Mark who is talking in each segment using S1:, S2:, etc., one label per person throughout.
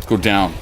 S1: go down.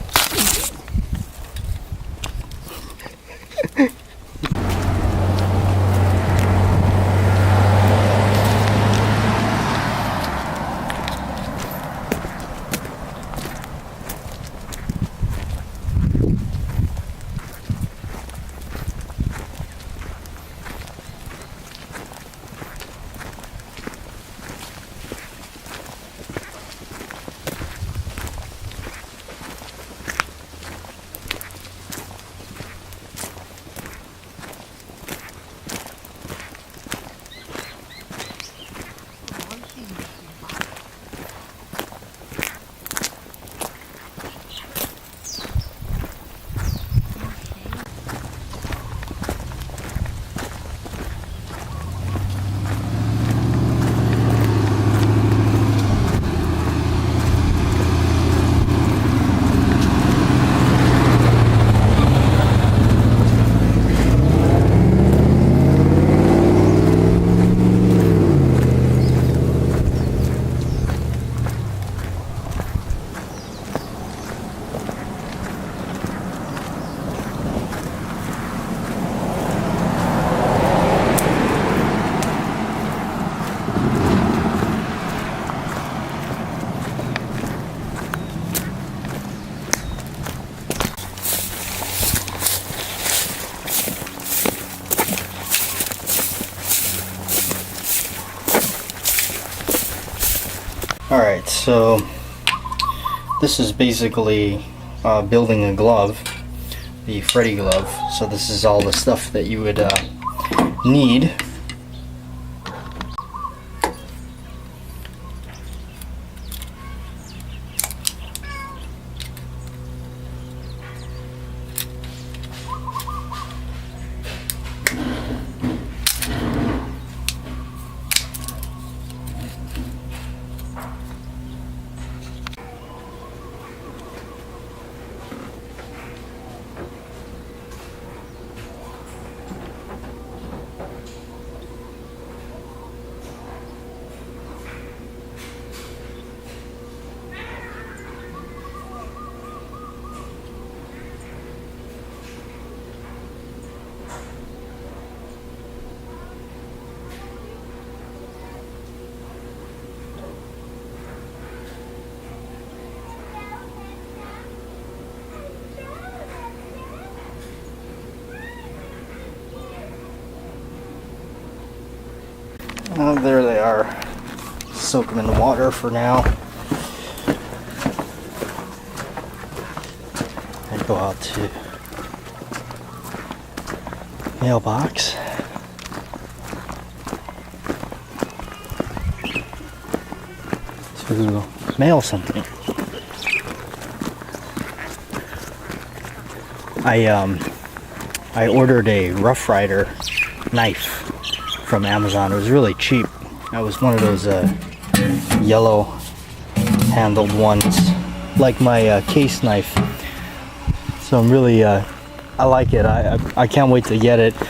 S2: Alright, so this is basically building a glove, the Freddy glove. So this is all the stuff that you would need. There they are. Soak them in the water for now. And go out to mailbox. To mail something. I ordered a Rough Rider knife from Amazon. It was really cheap. It was one of those yellow handled ones, like my case knife. So I'm really, I like it. I can't wait to get it. A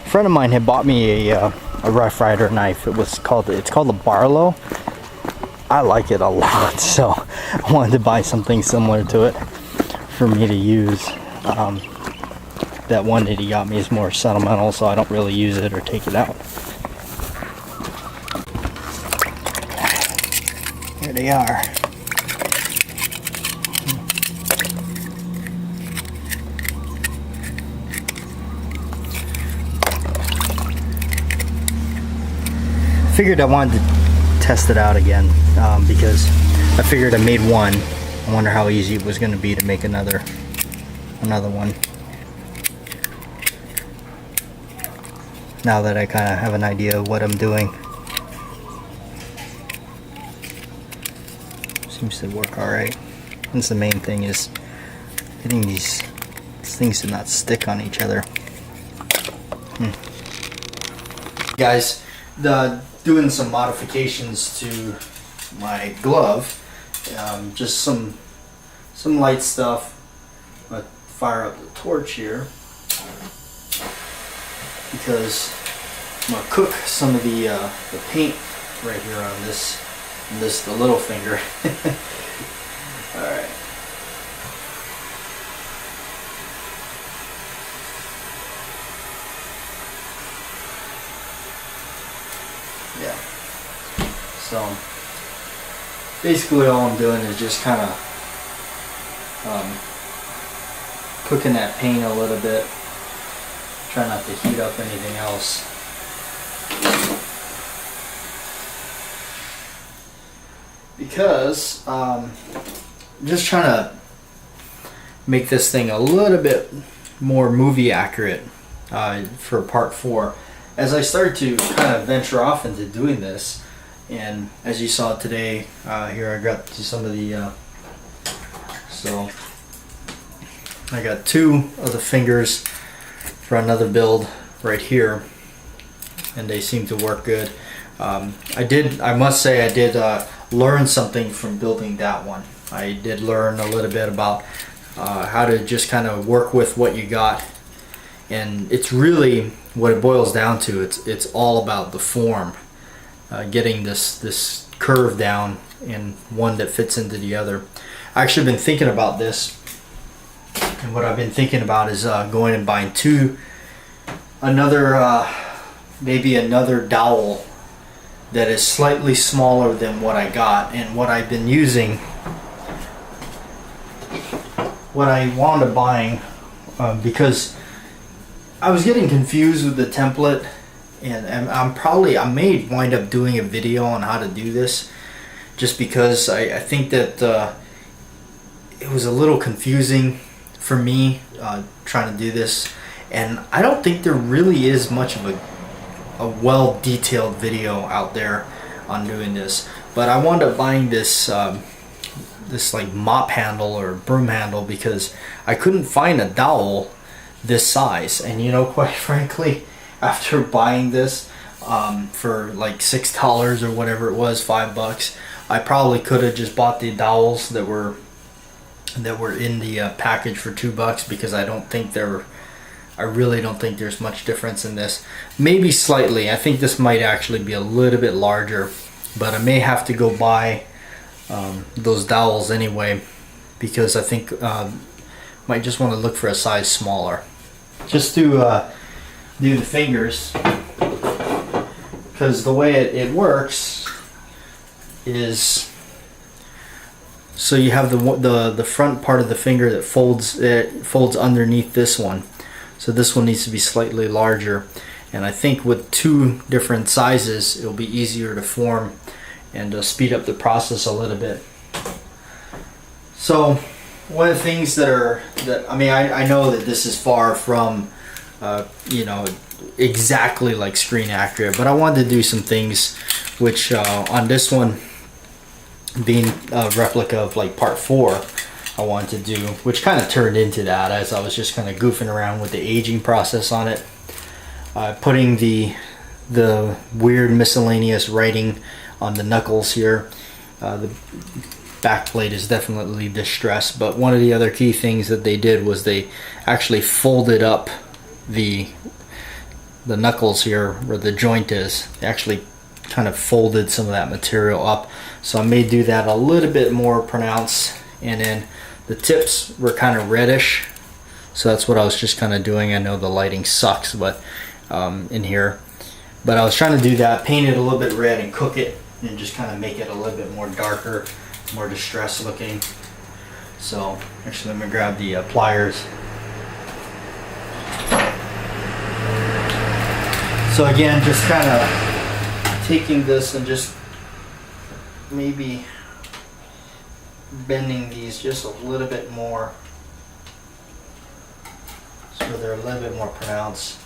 S2: friend of mine had bought me a Rough Rider knife. It's called a Barlow. I like it a lot, so I wanted to buy something similar to it for me to use. That one that he got me is more sentimental, so I don't really use it or take it out. Here they are. Figured I wanted to test it out again because I figured I made one. I wonder how easy it was going to be to make another one. Now that I kind of have an idea of what I'm doing. Seems to work alright. That's the main thing, is getting these things to not stick on each other. Guys, doing some modifications to my glove. Just some light stuff. I'm gonna fire up the torch here because I'm gonna cook some of the paint right here on this the little finger. basically all I'm doing is just kind of cooking that paint a little bit. Try not to heat up anything else. Because I'm just trying to make this thing a little bit more movie accurate for part 4. As I started to kind of venture off into doing this, and as you saw today, here I got to some of the, so I got 2 of the fingers for another build right here, and they seem to work good. I must say I did learn something from building that one. I did learn a little bit about how to just kind of work with what you got, and it's really what it boils down to. It's all about the form, getting this curve down and one that fits into the other. I actually been thinking about this, and what I've been thinking about is going and buying maybe another dowel that is slightly smaller than what I got. And what I've been using, what I wound up buying, because I was getting confused with the template, and I may wind up doing a video on how to do this, just because I think that it was a little confusing for me trying to do this, and I don't think there really is much of a well detailed video out there on doing this. But I wound up buying this this like mop handle or broom handle because I couldn't find a dowel this size. And you know, quite frankly, after buying this for like $6 or whatever it was, $5, I probably could have just bought the dowels that were in the package for $2, because I really don't think there's much difference in this. Maybe slightly. I think this might actually be a little bit larger, but I may have to go buy those dowels anyway, because I think might just want to look for a size smaller. Just to do the fingers, because the way it works is, so you have the front part of the finger that folds underneath this one. So this one needs to be slightly larger, and I think with 2 different sizes it'll be easier to form and speed up the process a little bit. So one of the things I know that this is far from you know, exactly like screen accurate, but I wanted to do some things which on this one, being a replica of like part 4, I wanted to do, which kind of turned into that as I was just kind of goofing around with the aging process on it, putting the weird miscellaneous writing on the knuckles here. The back plate is definitely distressed, but one of the other key things that they did was they actually folded up the knuckles here where the joint is. They actually kind of folded some of that material up, so I may do that a little bit more pronounced. And then the tips were kind of reddish, so that's what I was just kind of doing. I know the lighting sucks, but in here, but I was trying to do that, paint it a little bit red and cook it, and just kind of make it a little bit more darker, more distressed looking. So actually, let me grab the pliers. So again, just kind of taking this and just maybe bending these just a little bit more so they're a little bit more pronounced.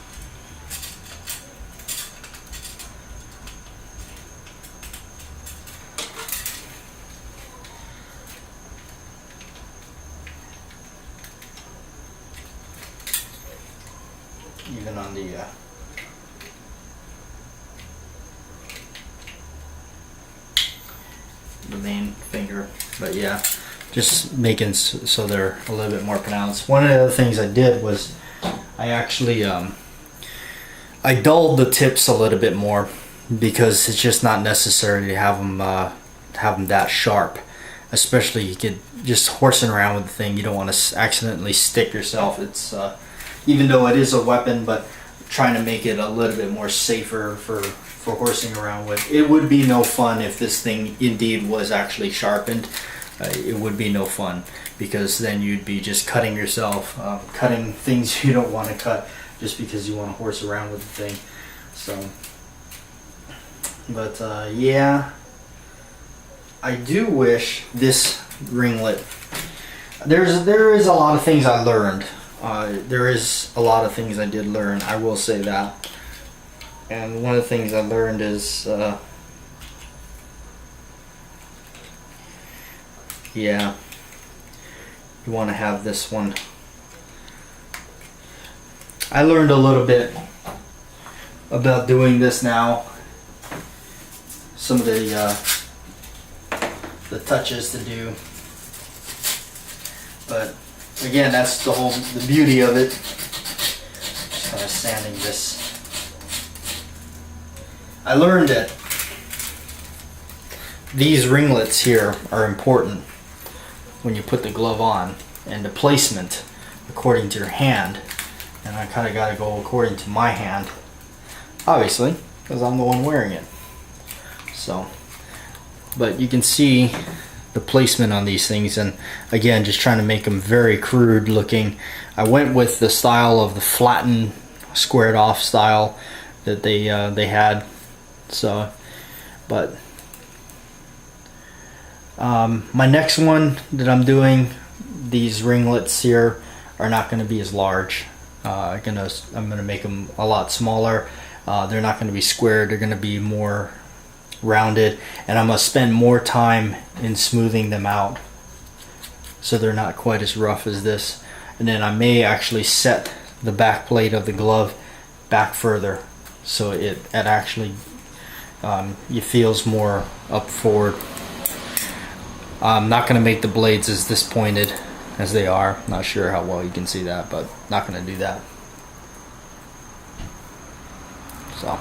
S2: Even on the main finger, but yeah, just making so they're a little bit more pronounced. One of the other things I did was I actually I dulled the tips a little bit more, because it's just not necessary to have them that sharp. Especially you get just horsing around with the thing, you don't want to accidentally stick yourself. It's even though it is a weapon, but trying to make it a little bit more safer for horsing around with. It would be no fun if this thing indeed was actually sharpened. It would be no fun, because then you'd be just cutting yourself, cutting things you don't want to cut just because you want to horse around with the thing. So, but yeah, I do wish this ringlet. There is a lot of things I learned. There is a lot of things I did learn, I will say that. And one of the things I learned is, yeah, you want to have this one. I learned a little bit about doing this now. Some of the touches to do. But again, that's the beauty of it. Just kind of sanding this. I learned that these ringlets here are important when you put the glove on, and the placement according to your hand. And I kind of got to go according to my hand, obviously, because I'm the one wearing it. So, but you can see the placement on these things, and again, just trying to make them very crude looking. I went with the style of the flattened, squared off style that they had. So, but my next one that I'm doing, these ringlets here are not going to be as large. I'm gonna make them a lot smaller. They're not going to be squared. They're going to be more rounded, and I'm going to spend more time in smoothing them out so they're not quite as rough as this. And then I may actually set the back plate of the glove back further so it actually it feels more up forward. I'm not going to make the blades as dispointed as they are. Not sure how well you can see that, but not going to do that. So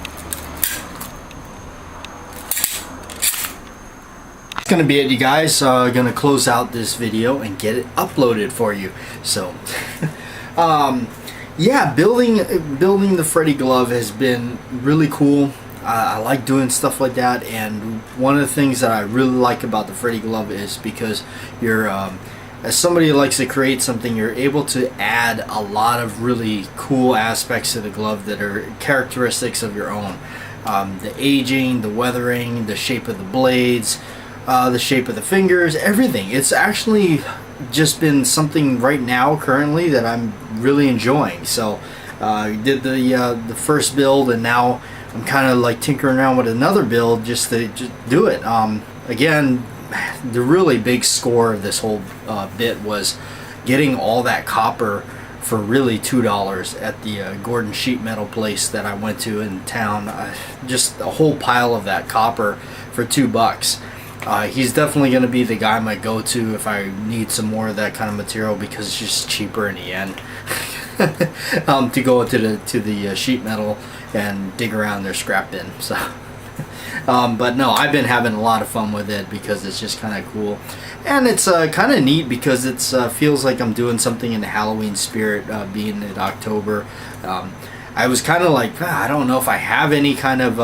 S2: that's going to be it, you guys. Going to close out this video and get it uploaded for you. So yeah, building the Freddy glove has been really cool. I like doing stuff like that, and one of the things that I really like about the Freddy glove is because you're as somebody who likes to create something, you're able to add a lot of really cool aspects to the glove that are characteristics of your own. The aging, the weathering, the shape of the blades, the shape of the fingers, everything. It's actually just been something right now currently that I'm really enjoying. So I did the first build, and now I'm kind of like tinkering around with another build just to do it. Again, the really big score of this whole bit was getting all that copper for really $2 at the Gordon sheet metal place that I went to in town. Just a whole pile of that copper for $2. He's definitely going to be the guy I might go to if I need some more of that kind of material, because it's just cheaper in the end to go to the sheet metal and dig around their scrap bin. So but no, I've been having a lot of fun with it because it's just kind of cool, and it's kind of neat because it feels like I'm doing something in the Halloween spirit, being in October. I was kind of like, I don't know if I have any kind of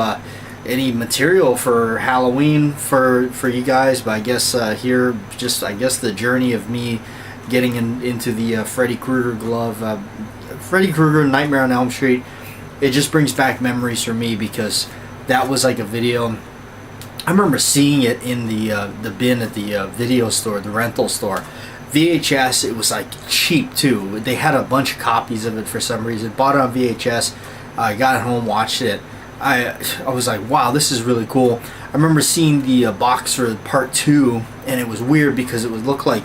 S2: any material for Halloween for you guys, but I guess here, just I guess the journey of me getting into the Freddy Krueger glove, Freddy Krueger Nightmare on Elm Street. It just brings back memories for me, because that was like a video. I remember seeing it in the bin at the video store, the rental store. VHS, it was like cheap too. They had a bunch of copies of it for some reason. Bought it on VHS. I got it home, watched it. I was like, wow, this is really cool. I remember seeing the box for part 2, and it was weird because it looked like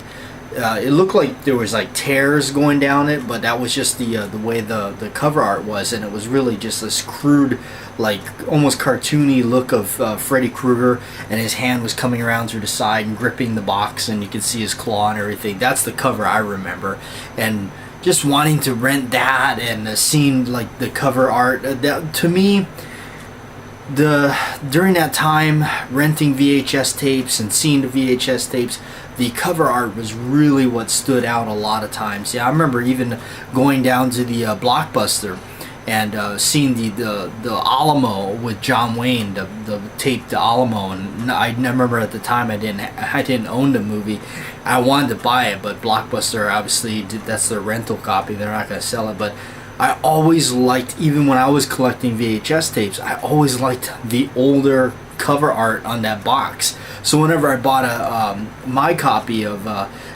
S2: there was like tears going down it, but that was just the way the cover art was, and it was really just this crude, like almost cartoony look of Freddy Krueger, and his hand was coming around through the side and gripping the box, and you could see his claw and everything. That's the cover I remember, and just wanting to rent that and seeing like the cover art. That, to me, during that time, renting VHS tapes and seeing the VHS tapes, the cover art was really what stood out a lot of times. Yeah, I remember even going down to the Blockbuster and seeing the Alamo with John Wayne, the tape, the Alamo, and I remember at the time I didn't own the movie. I wanted to buy it, but Blockbuster obviously that's their rental copy. They're not going to sell it, but I always liked, even when I was collecting VHS tapes, I always liked the older cover art on that box. So whenever I bought my copy of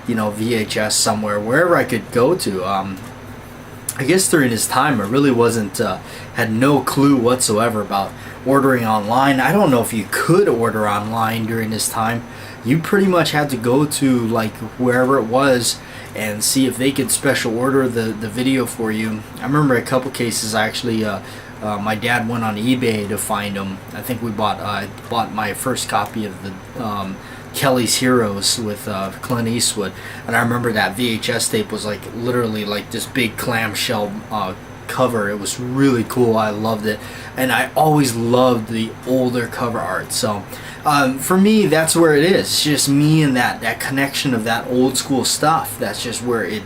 S2: VHS somewhere, wherever I could go to, I guess during this time I really wasn't had no clue whatsoever about ordering online. I don't know if you could order online during this time. You pretty much had to go to like wherever it was and see if they could special order the video for you. I remember a couple cases I actually my dad went on eBay to find them. I think I bought my first copy of the Kelly's Heroes with Clint Eastwood, and I remember that VHS tape was like literally like this big clamshell cover. It was really cool. I loved it, and I always loved the older cover art. So for me, that's where it is. It's just me and that connection of that old school stuff. That's just where it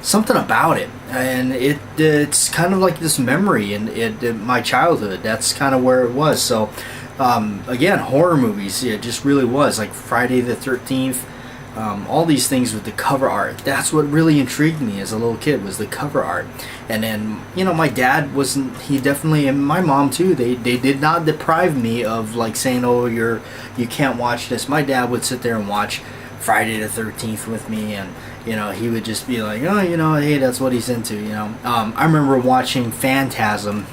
S2: something about it, and it's kind of like this memory and my childhood. That's kind of where it was. So again, horror movies, it just really was like Friday the 13th, all these things with the cover art. That's what really intrigued me as a little kid, was the cover art. And then my dad and my mom too, they did not deprive me of like saying, oh, you can't watch this. My dad would sit there and watch Friday the 13th with me, and he would just be like, oh, hey, that's what he's into. I remember watching Phantasm.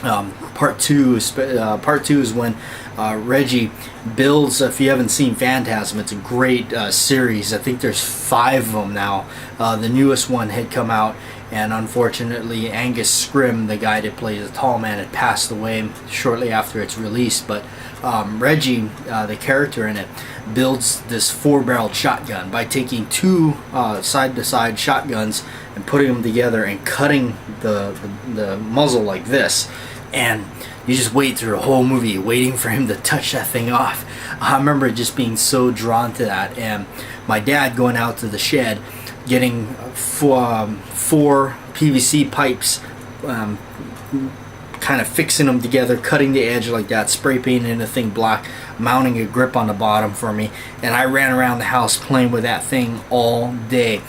S2: Part two is when Reggie builds. If you haven't seen Phantasm, it's a great series. I think there's 5 of them now. The newest one had come out, and unfortunately Angus Scrimm, the guy that plays the tall man, had passed away shortly after its release. But Reggie, the character in it, builds this 4-barreled shotgun by taking 2 side-to-side shotguns and putting them together and cutting the muzzle like this. And you just wait through the whole movie waiting for him to touch that thing off. I remember just being so drawn to that, and my dad going out to the shed, getting 4 PVC pipes, kind of fixing them together, cutting the edge like that, spray painting the thing black, mounting a grip on the bottom for me, and I ran around the house playing with that thing all day.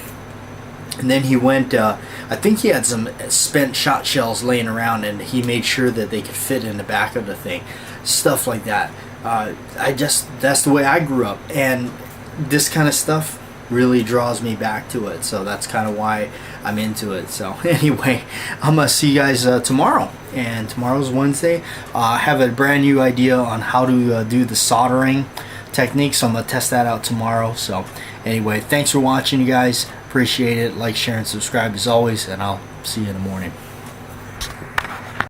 S2: And then he went, I think he had some spent shot shells laying around, and he made sure that they could fit in the back of the thing. Stuff like that. That's the way I grew up, and this kind of stuff really draws me back to it. So that's kind of why I'm into it. So anyway, I'm going to see you guys tomorrow. And tomorrow's Wednesday. I have a brand new idea on how to do the soldering technique, so I'm going to test that out tomorrow. So anyway, thanks for watching, you guys. Appreciate it. Like, share, and subscribe as always, and I'll see you in the morning.